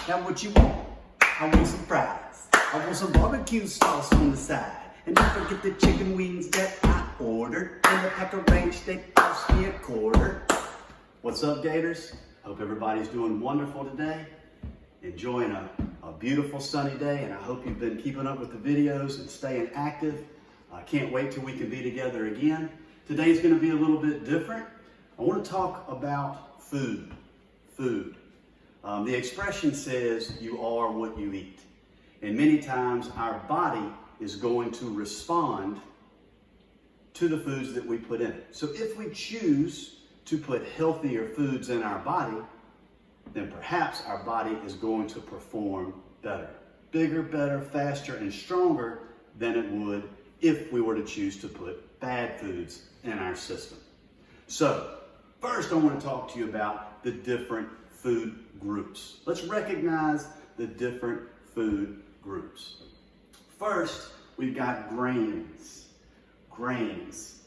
Now what you want? I want some fries. I want some barbecue sauce on the side. And don't forget the chicken wings that I ordered. And the pack of ranch that cost me $0.25. What's up, Gators? Hope everybody's doing wonderful today. Enjoying a beautiful sunny day, and I hope you've been keeping up with the videos and staying active. I can't wait till we can be together again. Today's going to be a little bit different. I want to talk about food. The expression says you are what you eat. And many times our body is going to respond to the foods that we put in it. So if we choose to put healthier foods in our body, then perhaps our body is going to perform better. Bigger, better, faster, and stronger than it would if we were to choose to put bad foods in our system. So, first I want to talk to you about the different food groups. Let's recognize the different food groups. First, we've got grains. Grains.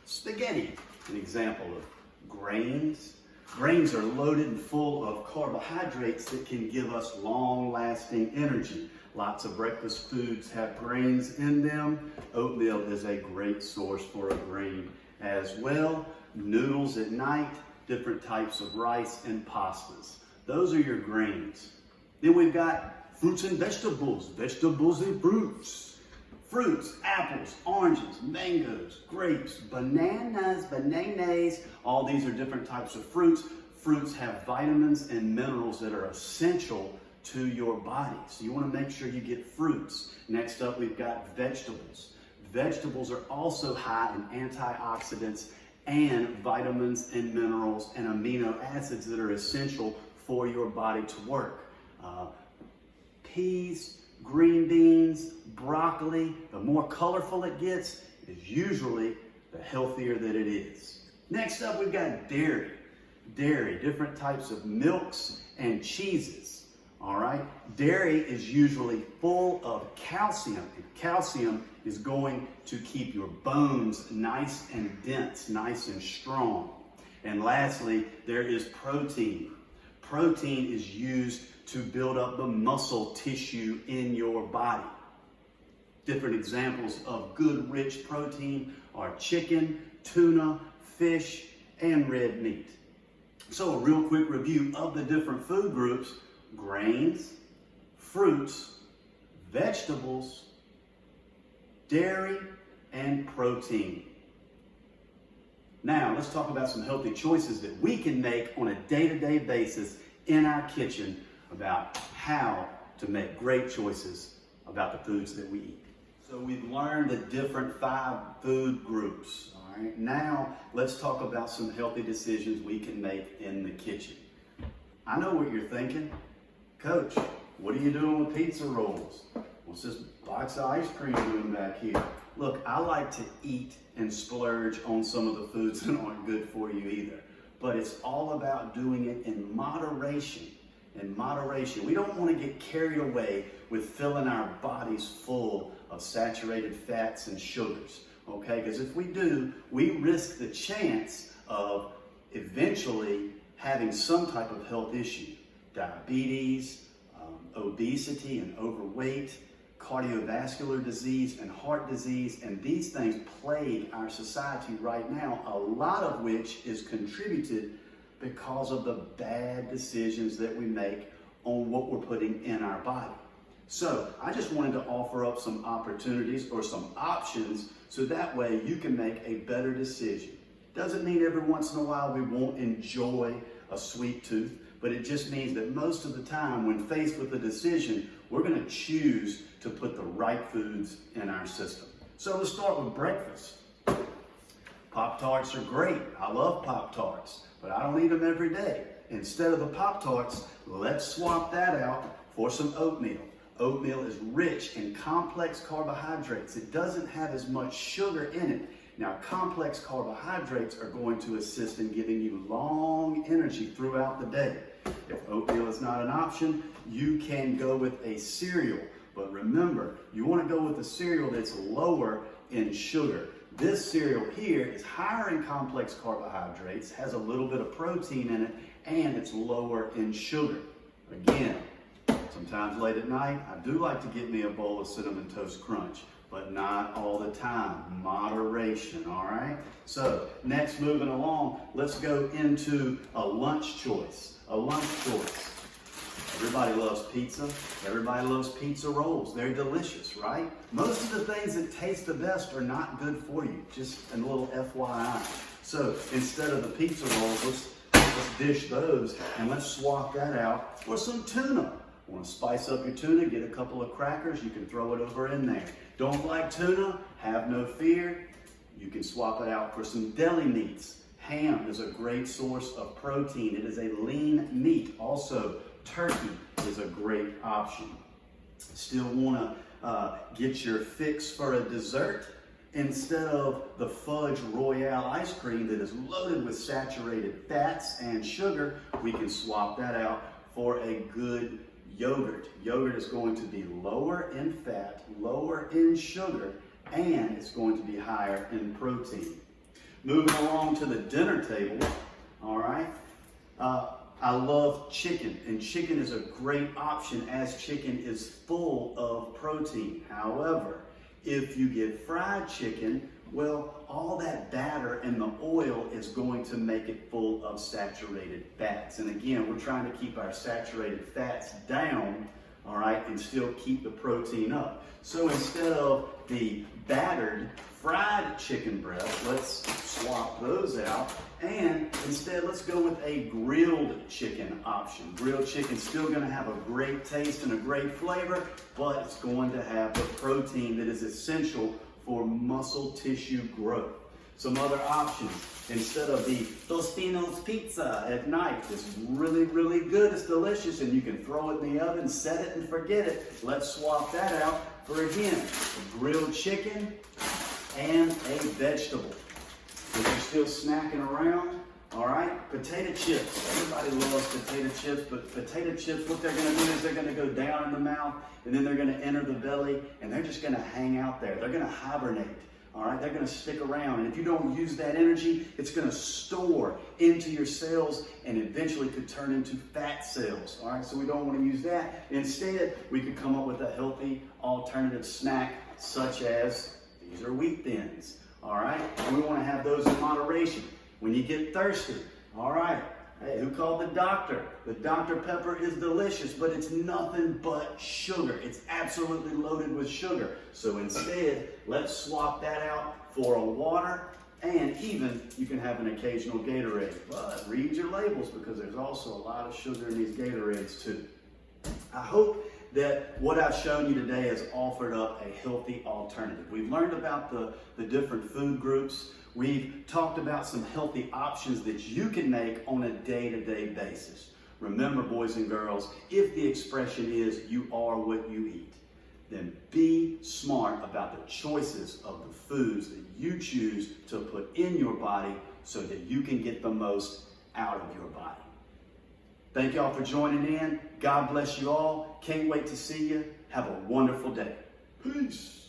Spaghetti, an example of grains. Grains are loaded and full of carbohydrates that can give us long-lasting energy. Lots of breakfast foods have grains in them. Oatmeal is a great source for a grain as well. Noodles at night, different types of rice and pastas. Those are your grains. Then we've got fruits and vegetables, vegetables and fruits. Fruits, apples, oranges, mangoes, grapes, bananas, all these are different types of fruits. Fruits have vitamins and minerals that are essential to your body. So you want to make sure you get fruits. Next up, we've got vegetables. Vegetables are also high in antioxidants and vitamins and minerals and amino acids that are essential for your body to work. Peas, green beans, broccoli, the more colorful it gets is usually the healthier that it is. Next up, we've got dairy. Dairy, different types of milks and cheeses. All right, dairy is usually full of calcium, and calcium is going to keep your bones nice and dense, nice and strong. And lastly, there is protein. Protein is used to build up the muscle tissue in your body. Different examples of good rich protein are chicken, tuna, fish, and red meat. So a real quick review of the different food groups: grains, fruits, vegetables, dairy, and protein. Now let's talk about some healthy choices that we can make on a day-to-day basis in our kitchen about how to make great choices about the foods that we eat. So we've learned the different 5 food groups. All right, now let's talk about some healthy decisions we can make in the kitchen. I know what you're thinking. Coach, what are you doing with pizza rolls? What's this box of ice cream doing back here? Look, I like to eat and splurge on some of the foods that aren't good for you either. But it's all about doing it in moderation. In moderation. We don't want to get carried away with filling our bodies full of saturated fats and sugars. Okay? Because if we do, we risk the chance of eventually having some type of health issue. Diabetes, obesity and overweight, cardiovascular disease and heart disease, and these things plague our society right now, a lot of which is contributed because of the bad decisions that we make on what we're putting in our body. So I just wanted to offer up some opportunities or some options so that way you can make a better decision. Doesn't mean every once in a while we won't enjoy a sweet tooth, but it just means that most of the time when faced with a decision, we're going to choose to put the right foods in our system. So let's start with breakfast. Pop-Tarts are great. I love Pop-Tarts, but I don't eat them every day. Instead of the Pop-Tarts, let's swap that out for some oatmeal. Oatmeal is rich in complex carbohydrates. It doesn't have as much sugar in it. Now, complex carbohydrates are going to assist in giving you long energy throughout the day. If oatmeal is not an option, you can go with a cereal. But remember, you want to go with a cereal that's lower in sugar. This cereal here is higher in complex carbohydrates, has a little bit of protein in it, and it's lower in sugar. Again, sometimes late at night, I do like to get me a bowl of Cinnamon Toast Crunch, but not all the time. Moderation, all right? So next, moving along, let's go into a lunch choice. A lunch choice. Everybody loves pizza. Everybody loves pizza rolls. They're delicious, right? Most of the things that taste the best are not good for you. Just a little FYI. So instead of the pizza rolls, let's dish those and let's swap that out for some tuna. Want to spice up your tuna, get a couple of crackers, you can throw it over in there. Don't like tuna? Have no fear. You can swap it out for some deli meats. Ham is a great source of protein. It is a lean meat. Also, turkey is a great option. Still want to get your fix for a dessert? Instead of the Fudge Royale ice cream that is loaded with saturated fats and sugar, we can swap that out for a good yogurt. Yogurt is going to be lower in fat, lower in sugar, and it's going to be higher in protein. Moving along to the dinner table, all right, I love chicken, and chicken is a great option as chicken is full of protein. However, if you get fried chicken, well, all that batter and the oil is going to make it full of saturated fats. And again, we're trying to keep our saturated fats down, all right, and still keep the protein up. So instead of the battered fried chicken breast, let's swap those out. And instead, let's go with a grilled chicken option. Grilled chicken's still gonna have a great taste and a great flavor, but it's going to have the protein that is essential for muscle tissue growth. Some other options, instead of the Tostino's pizza at night, it's really, really good, it's delicious, and you can throw it in the oven, set it and forget it. Let's swap that out for, again, a grilled chicken and a vegetable. If you're still snacking around, all right, potato chips. Everybody loves potato chips, but potato chips, what they're gonna do is they're gonna go down in the mouth, and then they're gonna enter the belly, and they're just gonna hang out there. They're gonna hibernate, all right? They're gonna stick around, and if you don't use that energy, it's gonna store into your cells and eventually could turn into fat cells, all right? So we don't wanna use that. Instead, we could come up with a healthy alternative snack, such as, these are wheat thins, all right? And we wanna have those in moderation. When you get thirsty, all right, hey, who called the doctor? The Dr. Pepper is delicious, but it's nothing but sugar. It's absolutely loaded with sugar. So instead, let's swap that out for a water, and even you can have an occasional Gatorade. But read your labels, because there's also a lot of sugar in these Gatorades too. I hope that what I've shown you today has offered up a healthy alternative. We've learned about the different food groups. We've talked about some healthy options that you can make on a day-to-day basis. Remember, boys and girls, if the expression is you are what you eat, then be smart about the choices of the foods that you choose to put in your body so that you can get the most out of your body. Thank y'all for joining in. God bless you all. Can't wait to see you. Have a wonderful day. Peace.